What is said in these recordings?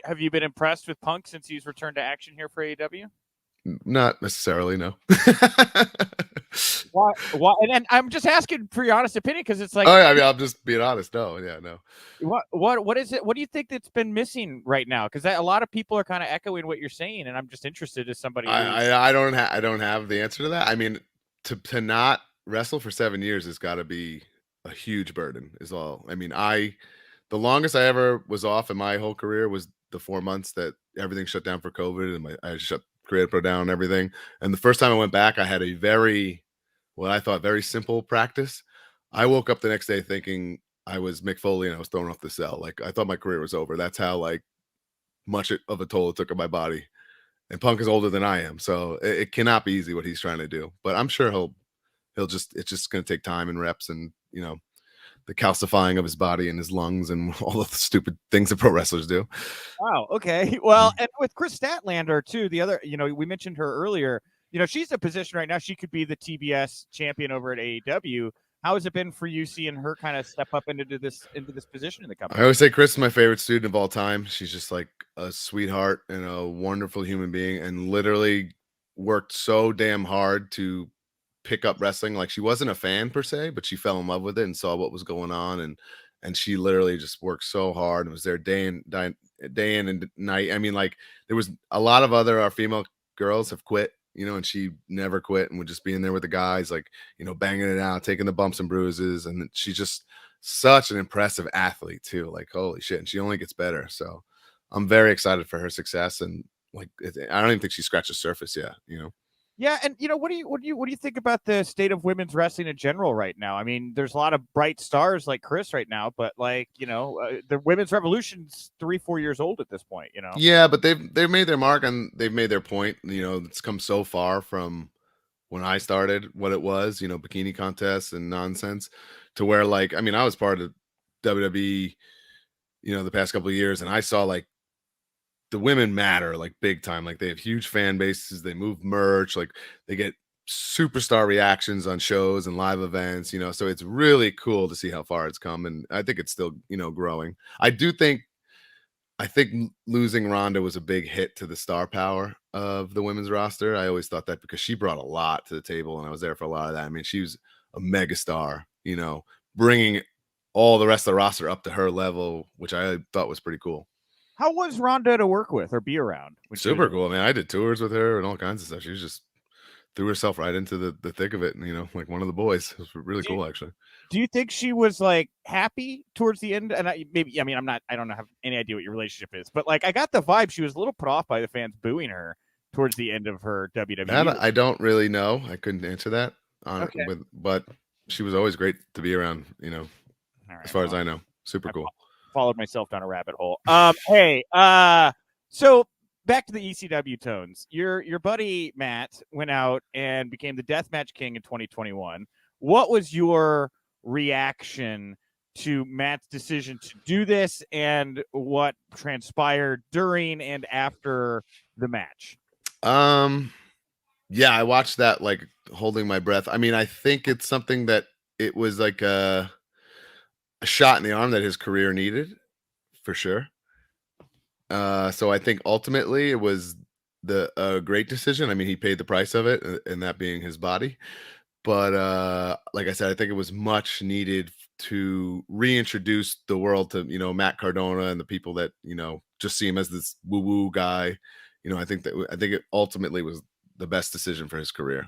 Have you been impressed with Punk since he's returned to action here for AEW? Not necessarily, no. Why? And I'm just asking for your honest opinion because it's like, oh yeah, I mean, I'm just being honest. No, yeah, no. What is it? What do you think that's been missing right now? Because a lot of people are kind of echoing what you're saying, and I'm just interested as somebody. I don't have the answer to that. I mean, to not wrestle for 7 years has got to be a huge burden. Is all. I mean, the longest I ever was off in my whole career was the 4 months that everything shut down for COVID, and I shut Creative Pro down and everything. And the first time I went back, I had a what I thought very simple practice. I woke up the next day thinking I was Mick Foley and I was thrown off the cell. Like I thought my career was over. That's how like much of a toll it took on my body. And Punk is older than I am, so it cannot be easy what he's trying to do. But I'm sure it's just going to take time and reps, and the calcifying of his body and his lungs and all of the stupid things that pro wrestlers do. Wow. Okay. Well, and with Kris Statlander too, the other, we mentioned her earlier. She's in a position right now. She could be the TBS champion over at AEW. How has it been for you seeing her kind of step up into this position in the company? I always say Kris is my favorite student of all time. She's just like a sweetheart and a wonderful human being, and literally worked so damn hard to pick up wrestling. Like she wasn't a fan per se, but she fell in love with it and saw what was going on, and she literally just worked so hard and was there day in and night. I mean, like there was a lot of our female girls have quit, and she never quit and would just be in there with the guys, like, banging it out, taking the bumps and bruises. And she's just such an impressive athlete too. Like, holy shit. And she only gets better. So I'm very excited for her success. And like, I don't even think she scratched the surface yet, Yeah, and what do you think about the state of women's wrestling in general right now? I mean, there's a lot of bright stars like Kris right now, but like the women's revolution's 3-4 years old at this point. Yeah, but they've made their mark and they've made their point. It's come so far from when I started, what it was, bikini contests and nonsense, to where like, I mean, I was part of WWE, the past couple of years, and I saw like the women matter like big time. Like they have huge fan bases, they move merch, like they get superstar reactions on shows and live events, so it's really cool to see how far it's come. And I think it's still, growing. I think losing Ronda was a big hit to the star power of the women's roster. I always thought that because she brought a lot to the table and I was there for a lot of that. I mean, she was a mega star, bringing all the rest of the roster up to her level, which I thought was pretty cool. How was Ronda to work with or be around? Super cool. I mean, I did tours with her and all kinds of stuff. She was just threw herself right into the thick of it, and like one of the boys. It was really cool, actually. Do you think she was like happy towards the end? And I don't have any idea what your relationship is, but like I got the vibe she was a little put off by the fans booing her towards the end of her WWE. That, I don't really know. I couldn't answer that but she was always great to be around, right, as far as I know. Super cool. Followed myself down a rabbit hole. Hey, so back to the ECW tones. Your buddy Matt went out and became the Deathmatch King in 2021. What was your reaction to Matt's decision to do this, and what transpired during and after the match? Yeah, I watched that like holding my breath. I mean, I think it's something that it was like a shot in the arm that his career needed, for sure. So I think ultimately it was a great decision. I mean, he paid the price of it, and that being his body. But like I said, I think it was much needed to reintroduce the world to, Matt Cardona and the people that, just see him as this woo-woo guy. I think it ultimately was the best decision for his career.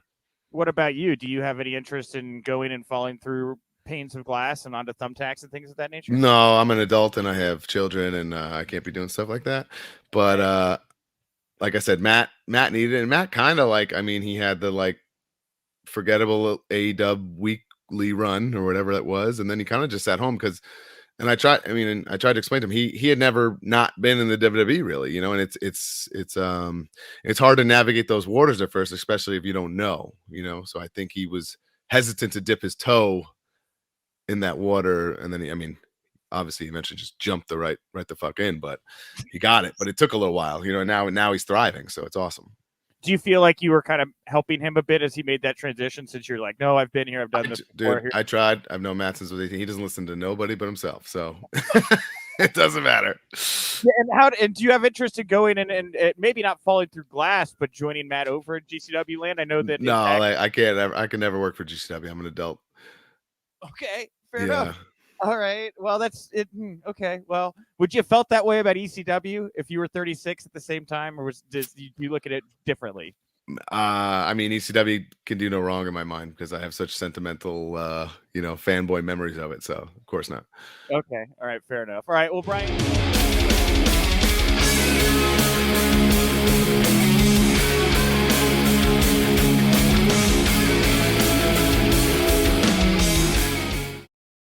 What about you? Do you have any interest in going and falling through panes of glass and onto thumbtacks and things of that nature? No, I'm an adult and I have children, and I can't be doing stuff like that. But like I said, Matt needed it, and Matt kind of like, I mean, he had the like forgettable AEW weekly run or whatever that was, and then he kind of just sat home and I tried to explain to him he had never not been in the WWE really, and it's hard to navigate those waters at first, especially if you don't know, so I think he was hesitant to dip his toe in that water, and then obviously he mentioned just jumped right the fuck in, but he got it. But it took a little while, now he's thriving, so it's awesome. Do you feel like you were kind of helping him a bit as he made that transition, since you're like, no, I've been here, I've done this before? Dude, I tried. I've known Matt since 18. He doesn't listen to nobody but himself. So It doesn't matter. Yeah, and do you have interest in going and maybe not falling through glass, but joining Matt over at GCW land? I know that. No, I can't. I can never work for GCW. I'm an adult. Okay, fair Yeah. enough. All right. Well, that's it. Okay. Well, would you have felt that way about ECW if you were 36 at the same time, or did you look at it differently? I mean, ECW can do no wrong in my mind because I have such sentimental, fanboy memories of it. So, of course not. Okay. All right. Fair enough. All right. Well, Brian.